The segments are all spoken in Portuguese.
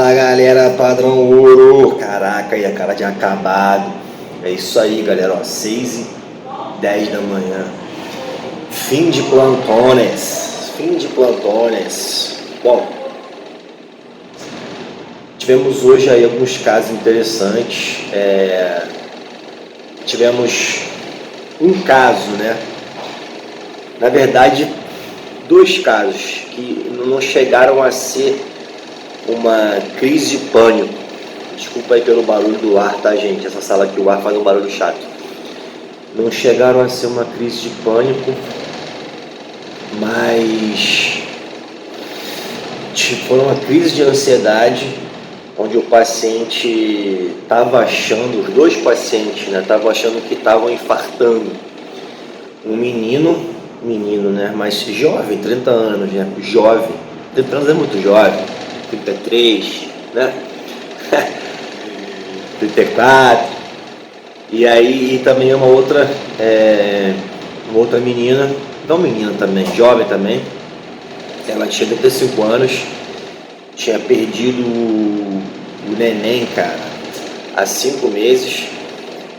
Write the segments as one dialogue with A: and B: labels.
A: Fala galera, padrão ouro. Caraca, e a cara de acabado. É isso aí, galera, ó, 6h10 da manhã. Fim de plantones. Fim de plantones. Bom, tivemos hoje aí alguns casos interessantes. Tivemos um caso, né? Na verdade, dois casos que não chegaram a ser uma crise de pânico. Desculpa aí pelo barulho do ar, tá, gente? Essa sala aqui, o ar faz um barulho chato. Não chegaram a ser uma crise de pânico, mas foi uma crise de ansiedade, onde o paciente estava achando, os dois pacientes, né, estavam achando que estavam infartando. Um menino, né, mas jovem, 30 anos, né, jovem, 30 anos é muito jovem, 33, né, 34, e aí e também uma outra menina, não menina também, jovem também, ela tinha 35 anos, tinha perdido o neném, cara, há 5 meses,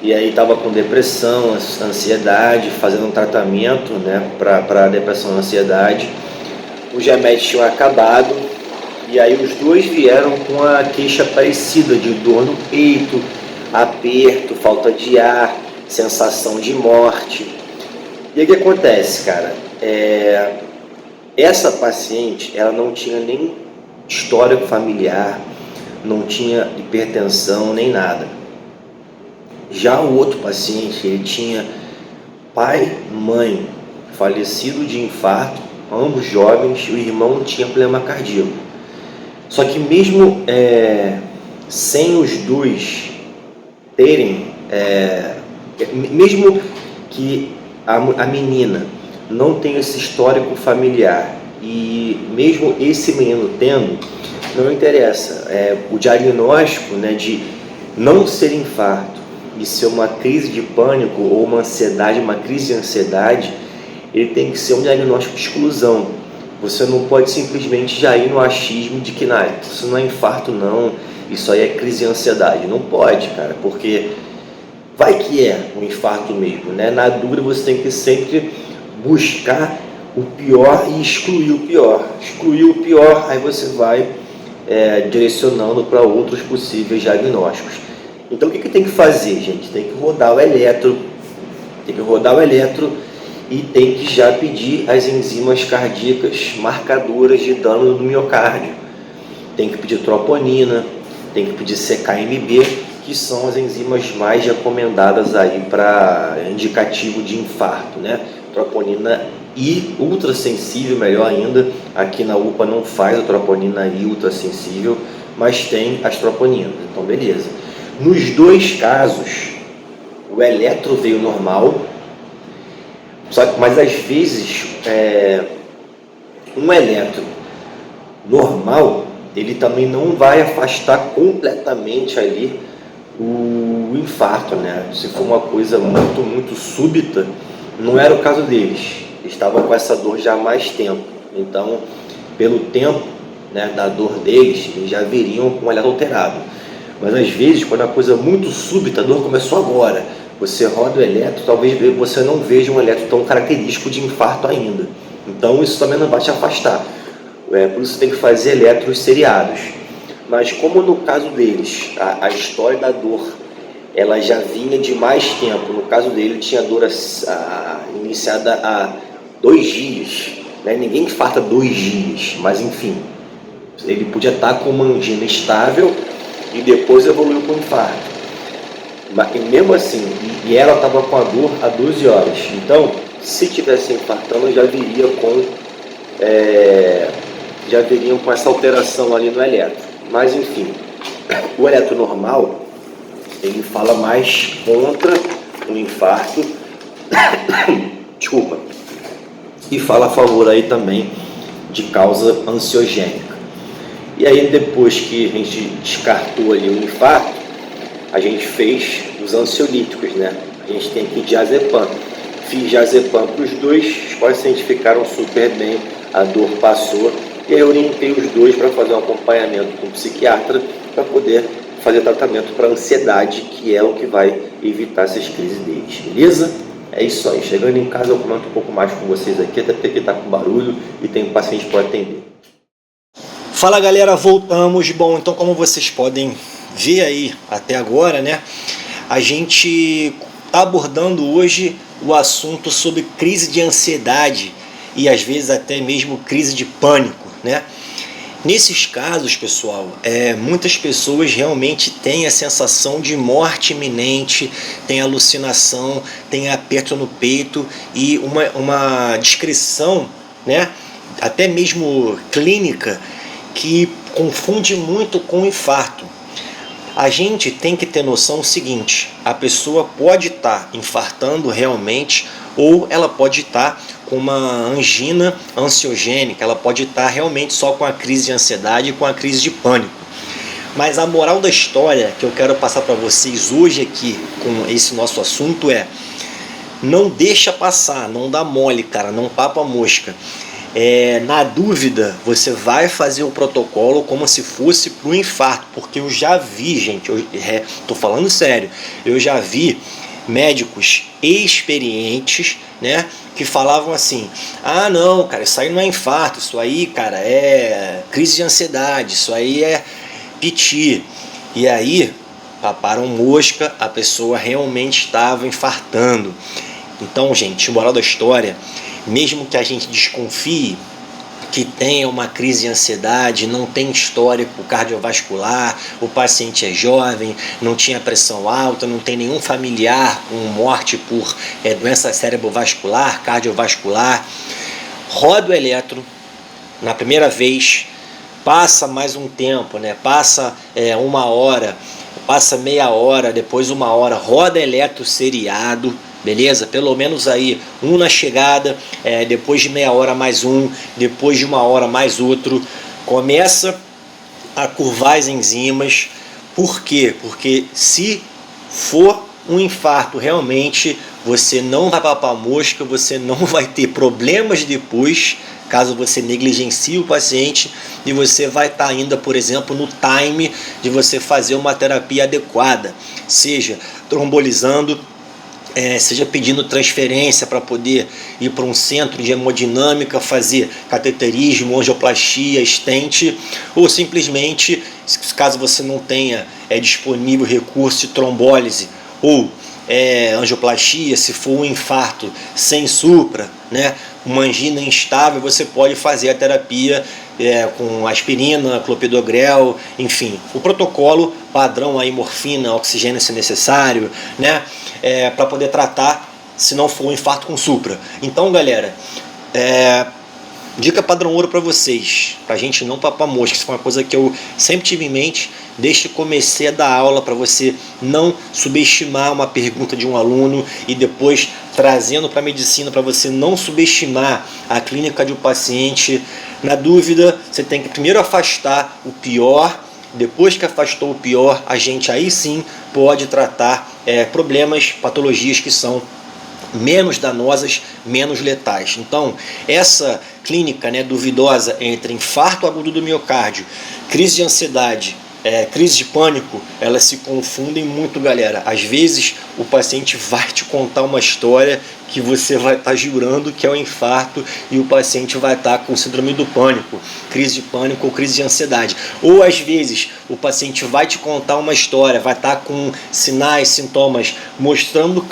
A: e aí estava com depressão, ansiedade, fazendo um tratamento, né, para depressão e ansiedade. Os remédios tinham acabado, e aí os dois vieram com a queixa parecida de dor no peito, aperto, falta de ar, sensação de morte. E aí o que acontece, cara? Essa paciente, ela não tinha nem histórico familiar, não tinha hipertensão nem nada. Já o outro paciente, ele tinha pai, mãe, falecido de infarto, ambos jovens, e o irmão tinha problema cardíaco. Só que mesmo sem os dois terem, mesmo que a menina não tenha esse histórico familiar, e mesmo esse menino tendo, não interessa, o diagnóstico, né, de não ser infarto e ser uma crise de pânico ou uma ansiedade, uma crise de ansiedade, ele tem que ser um diagnóstico de exclusão. Você não pode simplesmente já ir no achismo de que isso não é infarto não, isso aí é crise de ansiedade. Não pode, cara, porque vai que é um infarto mesmo, né? Na dúvida você tem que sempre buscar o pior e excluir o pior. Excluir o pior, aí você vai direcionando para outros possíveis diagnósticos. Então o que tem que fazer, gente? Tem que rodar o eletro, e tem que já pedir as enzimas cardíacas marcadoras de dano do miocárdio. Tem que pedir troponina, tem que pedir CKMB, que são as enzimas mais recomendadas aí para indicativo de infarto, né? Troponina I ultrassensível, melhor ainda. Aqui na UPA não faz a troponina I ultrassensível, mas tem as troponinas, então beleza. Nos dois casos, o eletro veio normal, mas às vezes um eletro normal, ele também não vai afastar completamente ali o infarto, né? Se for uma coisa muito, muito súbita, não era o caso deles. Eles estavam com essa dor já há mais tempo. Então, pelo tempo, né, da dor deles, eles já viriam com o eletro alterado. Mas às vezes, quando é uma coisa muito súbita, a dor começou agora, você roda o eletro, talvez você não veja um eletro tão característico de infarto ainda. Então isso também não vai te afastar. Por isso tem que fazer eletros seriados. Mas como no caso deles, a história da dor, ela já vinha de mais tempo. No caso dele, tinha dor iniciada há 2 dias. Né? Ninguém infarta 2 dias, mas enfim, ele podia estar com uma angina estável e depois evoluiu para o infarto. E mesmo assim, e ela estava com a dor há 12 horas. Então, se tivesse infartando, já viriam com essa alteração ali no eletro. Mas enfim, o eletro normal, ele fala mais contra o infarto, desculpa, e fala a favor aí também de causa ansiogênica. E aí depois que a gente descartou ali o infarto, a gente fez os ansiolíticos, né? A gente tem aqui diazepam. Fiz diazepam para os dois, os pacientes ficaram super bem, a dor passou E aí eu orientei os dois para fazer um acompanhamento com o psiquiatra para poder fazer tratamento para ansiedade, que é o que vai evitar essas crises deles, beleza? É isso aí, chegando em casa eu comento um pouco mais com vocês aqui, até porque está com barulho e tem um paciente para atender.
B: Fala galera, voltamos. Bom, então como vocês podem ver aí até agora, né, a gente está abordando hoje o assunto sobre crise de ansiedade e às vezes até mesmo crise de pânico, né? Nesses casos, pessoal, muitas pessoas realmente têm a sensação de morte iminente, tem alucinação, tem aperto no peito e uma descrição, né, até mesmo clínica, que confunde muito com infarto. A gente tem que ter noção do seguinte: a pessoa pode estar infartando realmente, ou ela pode estar com uma angina ansiogênica, ela pode estar realmente só com a crise de ansiedade e com a crise de pânico. Mas a moral da história que eu quero passar para vocês hoje aqui com esse nosso assunto é: não deixa passar, não dá mole, cara, não papa mosca. Na dúvida, você vai fazer o protocolo como se fosse para o infarto, porque eu já vi, gente, tô falando sério, eu já vi médicos experientes, né, que falavam assim: ah não, cara, isso aí não é infarto, isso aí, cara, é crise de ansiedade, isso aí é piti. E aí paparam mosca, a pessoa realmente estava infartando. Então, gente, moral da história: mesmo que a gente desconfie que tenha uma crise de ansiedade, não tem histórico cardiovascular, o paciente é jovem, não tinha pressão alta, não tem nenhum familiar com morte por doença cerebrovascular, cardiovascular, roda o eletro na primeira vez, passa mais um tempo, né? Passa 1 hora, passa meia hora, depois 1 hora, roda eletro seriado, beleza? Pelo menos aí um na chegada, depois de meia hora mais um, depois de 1 hora mais outro. Começa a curvar as enzimas. Por quê? Porque se for um infarto realmente, você não vai papar mosca, você não vai ter problemas depois, caso você negligencie o paciente, e você vai estar ainda, por exemplo, no time de você fazer uma terapia adequada, seja trombolizando, seja pedindo transferência para poder ir para um centro de hemodinâmica, fazer cateterismo, angioplastia, stent, ou simplesmente, caso você não tenha disponível recurso de trombólise ou angioplastia, se for um infarto sem supra, né, uma angina instável, você pode fazer a terapia com aspirina, clopidogrel, enfim, o protocolo padrão aí, morfina, oxigênio se necessário, né, para poder tratar, se não for um infarto com supra. Então, galera, dica padrão ouro para vocês, para a gente não papar mosca. Isso foi uma coisa que eu sempre tive em mente desde que comecei a dar aula, para você não subestimar uma pergunta de um aluno e depois trazendo para a medicina, para você não subestimar a clínica de um paciente. Na dúvida, você tem que primeiro afastar o pior. Depois que afastou o pior, a gente aí sim pode tratar problemas, patologias que são menos danosas, menos letais. Então, essa clínica, né, duvidosa entre infarto agudo do miocárdio, crise de ansiedade, crise de pânico, elas se confundem muito, galera. Às vezes o paciente vai te contar uma história que você vai estar jurando que é um infarto e o paciente vai estar com síndrome do pânico, crise de pânico ou crise de ansiedade. Ou às vezes o paciente vai te contar uma história, vai estar com sinais, sintomas, mostrando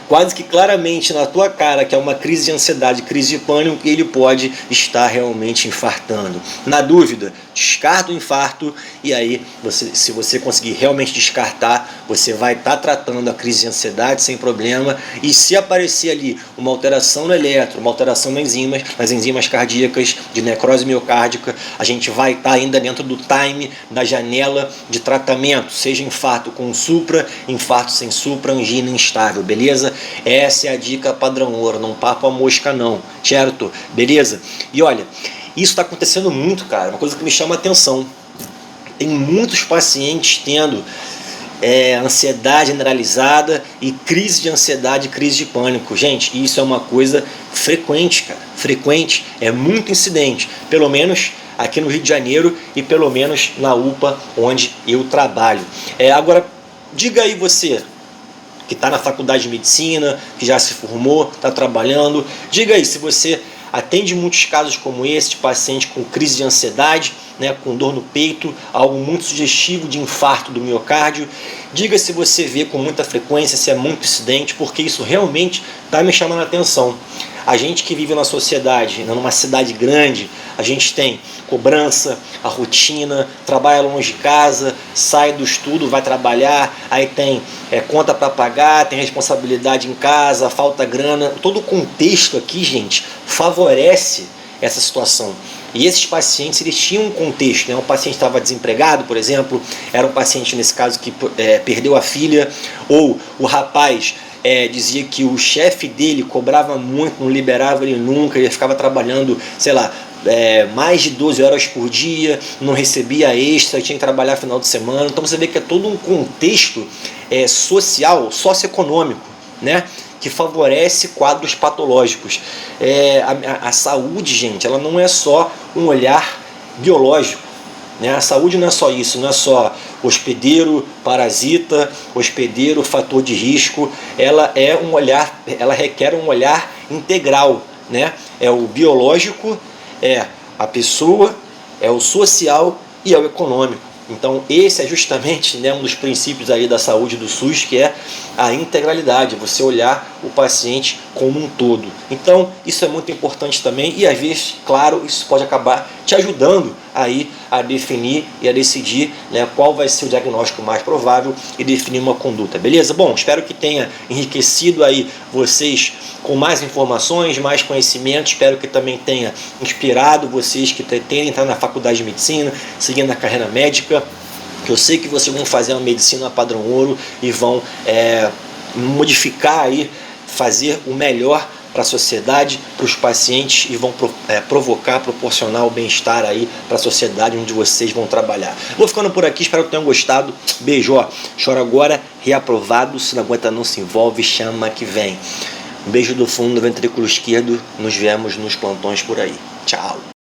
B: quase que claramente na tua cara que é uma crise de ansiedade, crise de pânico, e ele pode estar realmente infartando. Na dúvida, descarta o infarto, e aí se você conseguir realmente descartar, você vai estar tratando a crise de ansiedade sem problema. E se aparecer ali uma alteração no eletro, uma alteração nas enzimas cardíacas, de necrose miocárdica, a gente vai estar ainda dentro do time, da janela de tratamento, seja infarto com supra, infarto sem supra, angina instável, beleza? Essa é a dica padrão ouro, não papo a mosca não, certo? Beleza? E olha, isso está acontecendo muito, cara, uma coisa que me chama a atenção. Tem muitos pacientes tendo ansiedade generalizada e crise de ansiedade, crise de pânico. Gente, isso é uma coisa frequente, cara, frequente, é muito incidente. Pelo menos aqui no Rio de Janeiro e pelo menos na UPA onde eu trabalho. Agora, diga aí você que está na faculdade de medicina, que já se formou, está trabalhando, diga aí se você atende muitos casos como esse, de paciente com crise de ansiedade, né, com dor no peito, algo muito sugestivo de infarto do miocárdio. Diga se você vê com muita frequência, se é muito incidente, porque isso realmente está me chamando a atenção. A gente que vive na sociedade, numa cidade grande, a gente tem cobrança, a rotina, trabalha longe de casa, sai do estudo, vai trabalhar, aí tem conta para pagar, tem responsabilidade em casa, falta grana. Todo o contexto aqui, gente, favorece essa situação. E esses pacientes, eles tinham um contexto, né? Um paciente estava desempregado, por exemplo, era um paciente, nesse caso, que perdeu a filha, ou o rapaz dizia que o chefe dele cobrava muito, não liberava ele nunca, ele ficava trabalhando, sei lá, mais de 12 horas por dia, não recebia extra, tinha que trabalhar final de semana. Então você vê que é todo um contexto social, socioeconômico, né, que favorece quadros patológicos. A saúde, gente, ela não é só um olhar biológico, né? A saúde não é só isso, não é só hospedeiro, parasita, hospedeiro, fator de risco. Ela requer um olhar integral, né? É o biológico, é a pessoa, é o social e é o econômico. Então esse é justamente, né, um dos princípios aí da saúde do SUS, que é a integralidade, você olhar o paciente como um todo. Então isso é muito importante também, e às vezes, claro, isso pode acabar te ajudando aí a definir e a decidir, né, qual vai ser o diagnóstico mais provável e definir uma conduta, beleza? Bom, espero que tenha enriquecido aí vocês com mais informações, mais conhecimento. Espero que também tenha inspirado vocês que pretendem entrar na faculdade de medicina, seguindo a carreira médica, que eu sei que vocês vão fazer uma medicina padrão ouro e vão modificar aí, fazer o melhor para a sociedade, para os pacientes, e vão proporcionar o bem-estar aí para a sociedade onde vocês vão trabalhar. Vou ficando por aqui, espero que tenham gostado. Beijo, ó. Chora agora, reaprovado, se não aguenta não se envolve, chama que vem. Um beijo do fundo do ventrículo esquerdo, nos vemos nos plantões por aí. Tchau.